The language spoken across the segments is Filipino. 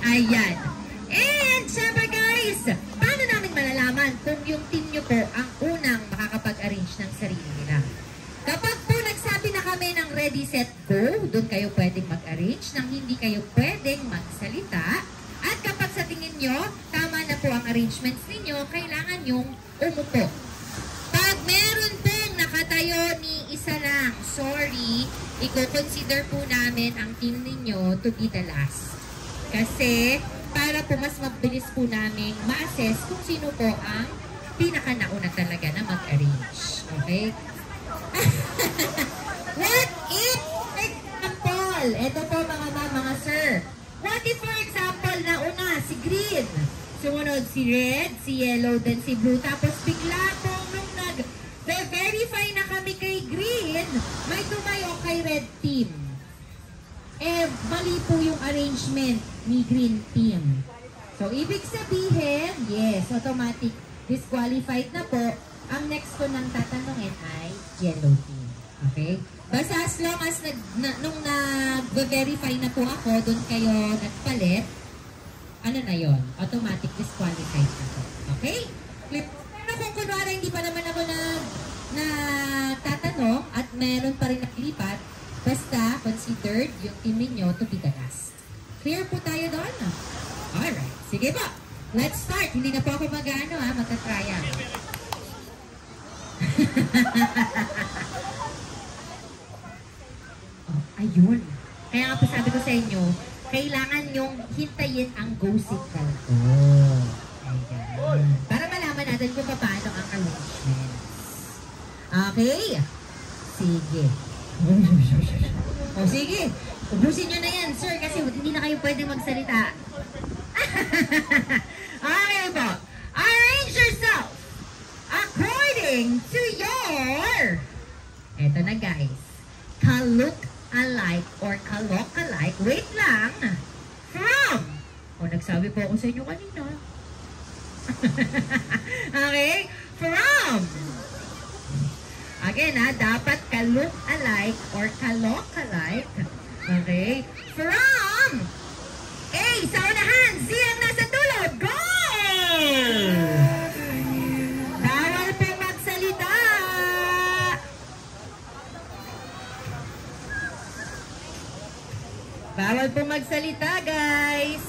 Ayan. And syempre guys, paano namin malalaman kung yung team nyo po ang unang makakapag-arrange ng sarili nila? Kapag po nagsabi na kami ng ready, set, go, doon kayo pwedeng mag-arrange nang hindi kayo pwedeng magsalita. At kapag sa tingin nyo, tama na po ang arrangements ninyo, kailangan yung umupo. Pag meron pong nakatayo ni isa lang, sorry, i-consider po namin ang team ninyo to be the last. Kasi para po mas mabilis po namin ma-assess kung sino po ang pinaka-nauna talaga na mag-arrange. Okay? What if, for example, ito po mga ma'am, mga sir, what if for example, nauna si green, sumunod si red, si yellow, then si blue, tapos bigla po nung nag-verify na kami kay green, may tumayo kay red team. Eh, mali po yung arrangement ni green team. So, ibig sabihin, yes, automatic disqualified na po. Ang next ko nang tatanungin ay yellow team. Okay? Basta as long as nung nag-verify na po ako, doon kayo nagpalit, ano na yon? Automatic disqualified na po. Okay? Pero kung kunwara hindi pa naman ako na tatanong at meron pa rin naglipat, basta considered yung team ninyo to be the last. Clear po tayo doon? Alright. Sige po. Let's start. Hindi na po ako mag-ano magtatrya. Oh, ayun. Kaya nga po sabi ko sa inyo, kailangan yung hintayin ang go signal ko. Ayan. Para malaman natin kung paano ang arrangements. Okay? Sige. O sige, ubusin nyo na yan, sir, kasi hindi na kayo pwede magsalita. Okay po. Arrange yourself according to your, eto na guys, ka-look-alike or ka-look-alike, wait lang, from, nagsabi po ako sa inyo kanina. Okay? From, again dapat ka-look-alike or ka-look-alike. Okay? From A sa unahan, Z ang nasa dulo. Go! Bawal po magsalita. Bawal po magsalita, guys.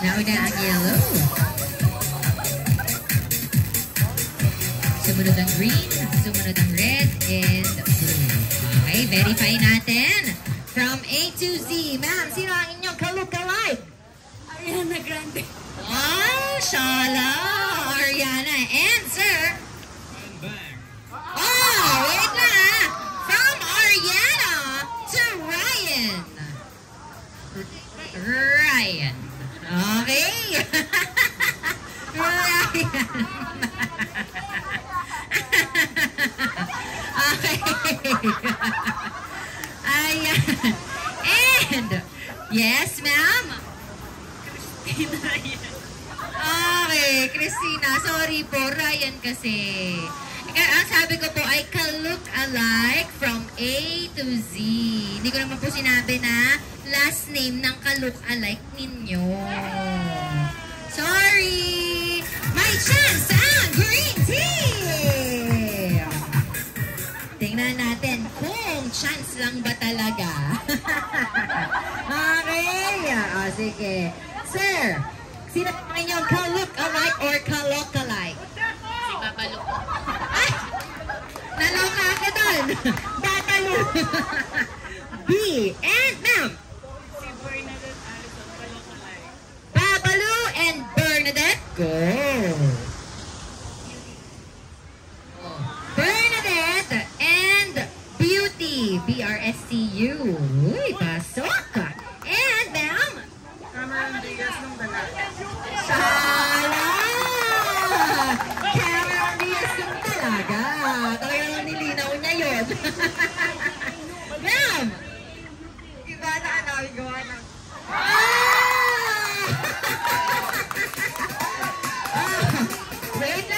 Nauna ang yellow. Sumunod ang green, sumunod ang red, and blue. Okay, verify natin. From A to Z. Ma'am, sino ang inyong ka-look-alike? Ariana Grande. Oh, Shala! Ariana. And, sir? Oh, wait na. From Ariana to Ryan. Ryan. Okay. Ryan. Okay. Ayan. And, yes, ma'am? Christina. Okay, Christina. Sorry po, Ryan kasi. Ang sabi ko po ay ka-look-alike from A to Z. Hindi ko naman po sinabi na last name ng ka-look-alike ninyo. Sorry! May chance ang green team! Tingnan natin kung chance lang ba talaga. Okay. Sige. Sir, sino ang inyong ka-look-alike or ka-look-alike? Si Babalu. Ay! Naloka ako doon. Babalu. B. And ma'am? Si Bernadette Allison, ka-look-alike. Babalu and Bernadette. Go. Bernadette and Beauty. B-R-S-C-U. Uy, pasok. And ma'am? Cameron Diaz ng dalaga. Sala! Cameron Diaz yung talaga. Talagang nilinaw niya yun. Ma'am! Iba na namin gawa ng... Ah! Wait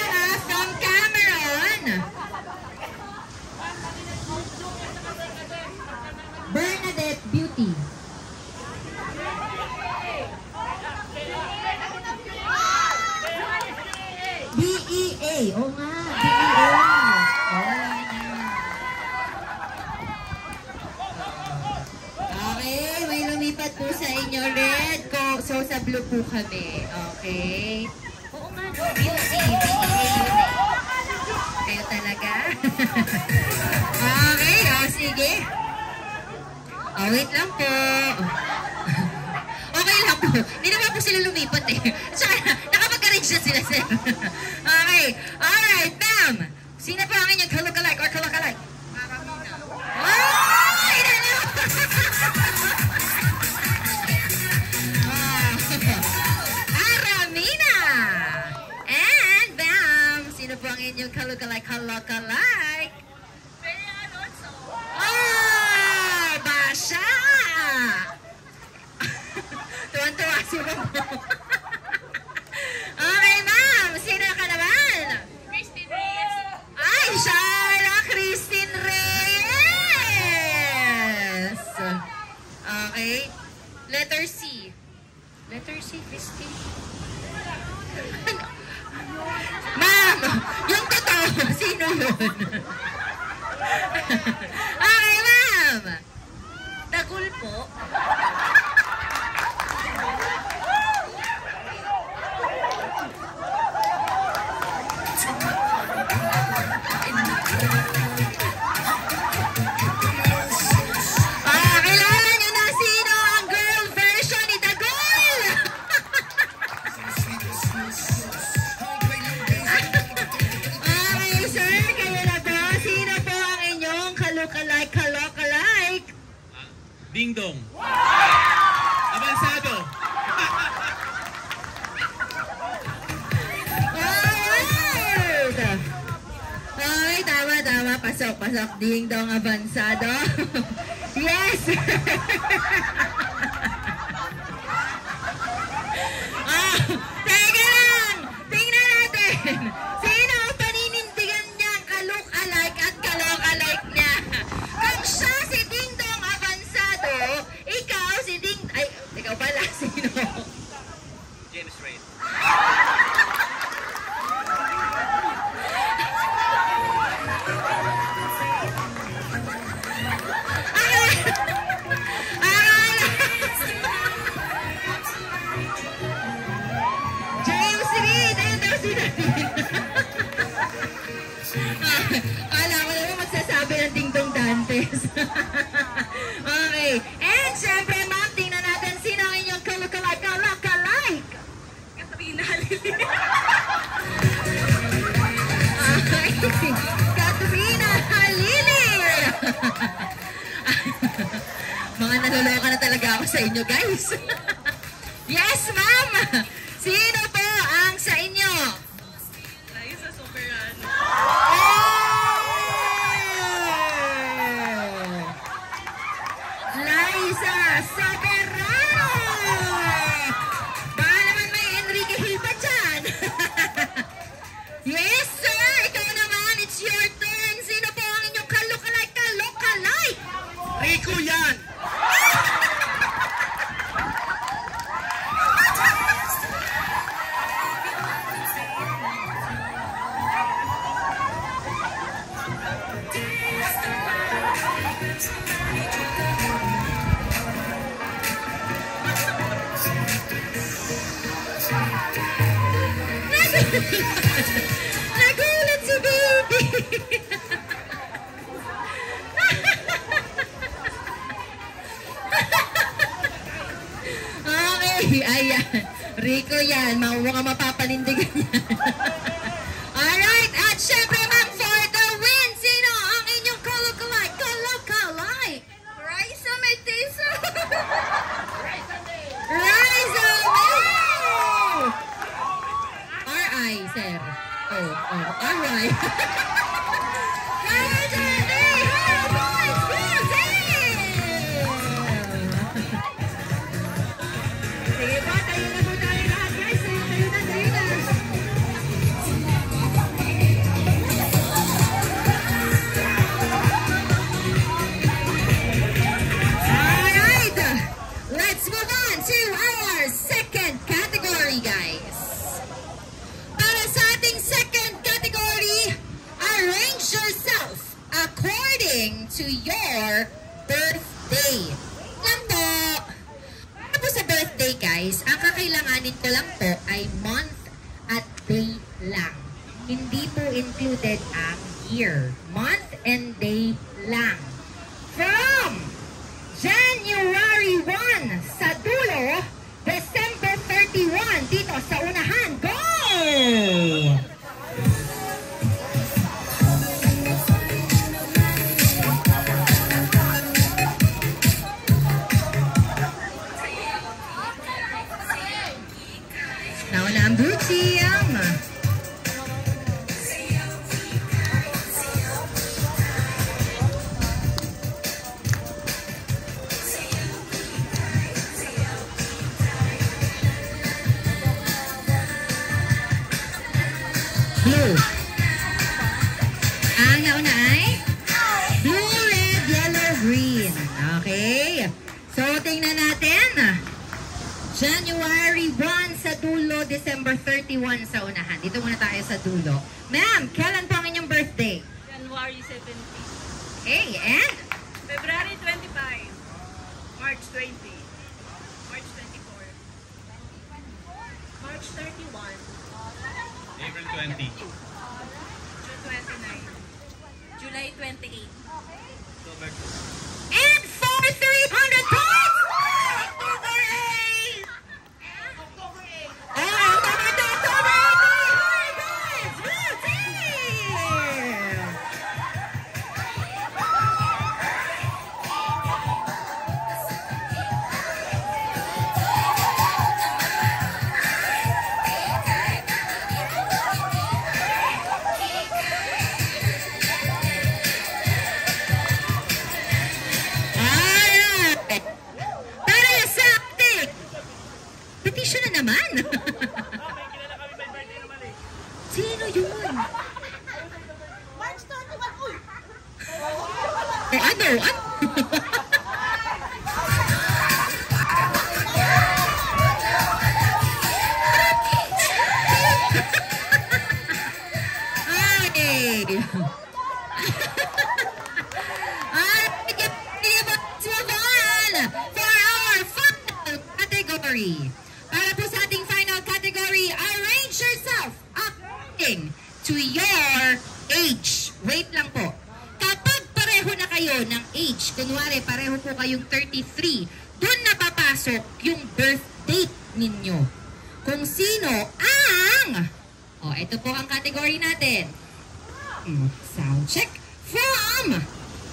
B-E-A. Oo nga, B-E-A. Okay, may lumipat po sa inyo, red. So, sa blue po kami. Okay. Oo nga, beauty. B-E-A yun eh. Kayo talaga? Okay, sige. Wait lang po. Okay lang po. Hindi naman po sila lumipat eh. Tsaka, nakapag-arrange na sila, sir. Okay. Alright, ma'am. Sino po ang inyong ka-look-alike or ka-look-alike? Ay, ano? Aramina! And, ma'am, sino po ang inyong ka-look-alike, ka-look-alike? Basha! Tuwan-tuwa si Mamo. Okay, ma'am. Sino ka naman? Christine Reyes. Ay, Sharla Christine Reyes. Okay. Letter C. Letter C, Christine. Ma'am, yung totoo, sino yun? Okay, ma'am. Dagul po. Kilala niyo na sino ang girl version ni Dagul? Okay, sir, kayo na to. Sino po ang inyong ka-look-alike, ka-look-alike? Ding Dong. Avansado. Alright! Okay, tama. Pasok. Ding Dong Avansado. Yes! Teka lang! Tingnan natin! Sino ang paninindigan niyang ka-look-alike at ka-look-alike niya? Kung siya si Ding Dong Avansado, ikaw si Ding... Ay, ikaw pala, sino? James Reid. James Reid! Ayun daw si David. Kala ko naman magsasabi ng Ding Dong Dantes. Okay. And syempre, ma'am, tingnan natin sino ang inyong ka-look-alike, ka-look-alike. Katrina Halili. Okay. Katrina Halili! Mga naluloka na talaga ako sa inyo, guys. Yes, ma'am! Sino po ang sa inyo? Liza Soberano. Liza Soberano! Baka naman may Enrique Hilpa dyan. Yes, sir! Ikaw naman, it's your turn. Sino po ang inyong ka-look-alike, ka-look-alike? Rico yan. Nagulat si baby! Okay, ayan. Rico yan. Mukhang mapapanindigan yan. Alright, at syempre ma'am, for the win, sino ang inyong ka-look-alike? Ka-look-alike? Raisa Mestizo. Riza May! R.I. sir. R.I. Riza May! Hello, boys! Music! Sige po, tayo na po tayo lahat, guys. Tayo na. Alright! Let's move on to our second category, guys. Para sa ating to your birthday. Lang po. Ano po sa birthday, guys? Ang kakailanganin ko lang po ay month at day lang. Hindi po included ang year. Month and day lang. From January 1 sa dulo, December 31 dito sa unahan. Go! Nauna ang Buchiyam. Blue. Ang nauna ay blue, red, yellow, green. Okay. So, tingnan natin. January 1 sa dulo, December 31 sa unahan. Dito muna tayo sa dulo. Ma'am, kailan po ang inyong birthday? January 17. Okay, and? February 25. March 20. March 24. March 31. April 20. June 29. July 28. October 2. And for 300 points! October 8! October 8! Oh, October 8! Guys! Routine! Alright! Para sa ating petition na naman. Sino yun? March 21. Uy! Ano? Ay! Let's move on for our final category. Para po sa ating final category, arrange yourself according to your age. Wait lang po. Kapag pareho na kayo ng age, kunwari pareho po kayong 33, doon na papasok yung birth date ninyo. Kung sino ang... ito po ang category natin. Sound check from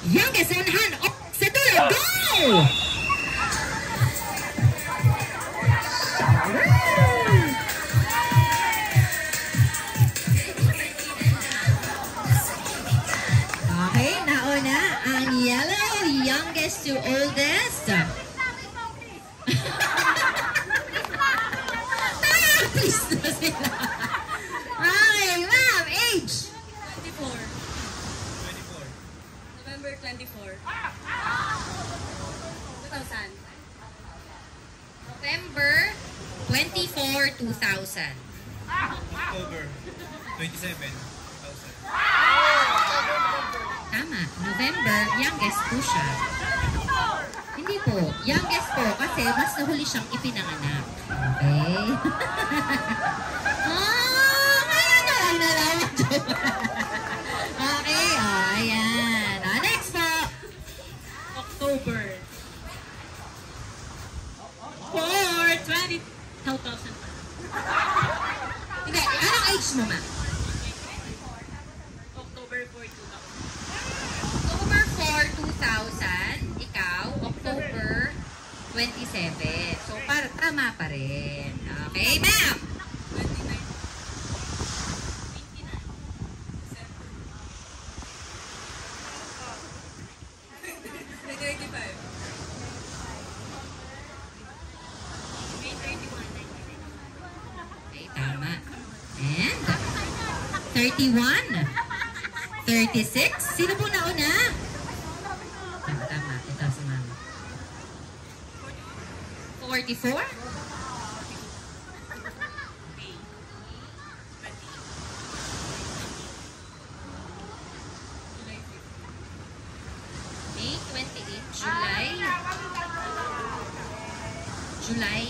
youngest on hand. Sa dulo, go! Okay, nauna ang yellow, youngest to oldest. Please na sila. Okay, ma'am, age. 24. 24. November 24. 2000. November 24, 2000. October 27. 2000. Tama, November, youngest po siya. Hindi po, youngest po kasi mas nahuli siyang ipinanganak. Okay? Ngayon na lang nalaman. Okay, ayan. Next po. October. 4/20. 2000. Hindi, anong age mo, ma? October 4, 2000. October 4, 2000. Ikaw, October 27. So, tama pa rin. Okay, ma'am. 29. 29. 25. May 31. Okay, tama. And 31. 36. Sino po nauna? Tama. Ito si mama. 44? July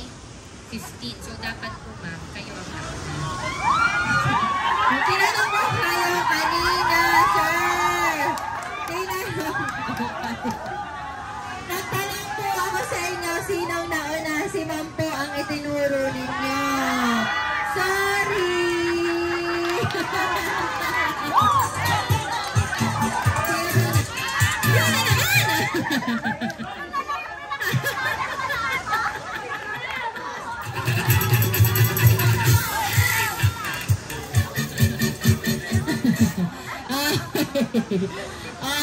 15. So, dapat po, ma'am, kayo ang nauna. Tinanong ko kayo kanina, sir. Tinanong ko Nagtanong po ako sa inyo, sinong nauna? Si ma'am po ang itinuro ninyo. Sorry! Yun na naman!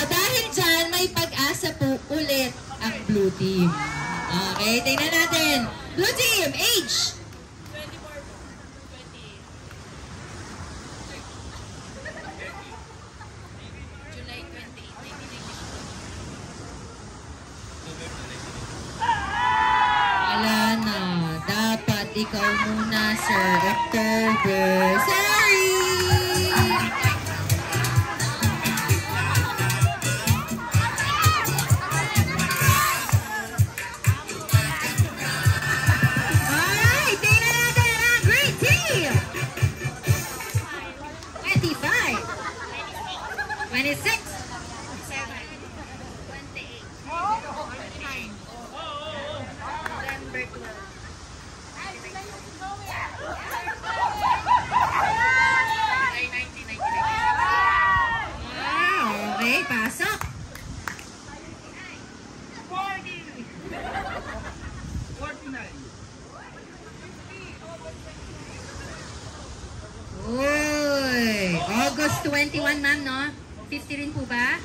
Dahil dyan, may pag-asa po ulit ang blue team. Okay, tingnan natin. Blue team, age. 24 po. 28. July 28, 1994. Wala na. Dapat ikaw muna, Sir. October. Sorry! Alright, tingnan natin ang green team. 25. 26. 29. Okay, pasok. 49. Uy, August 21, ma'am, no? 50 rin po ba?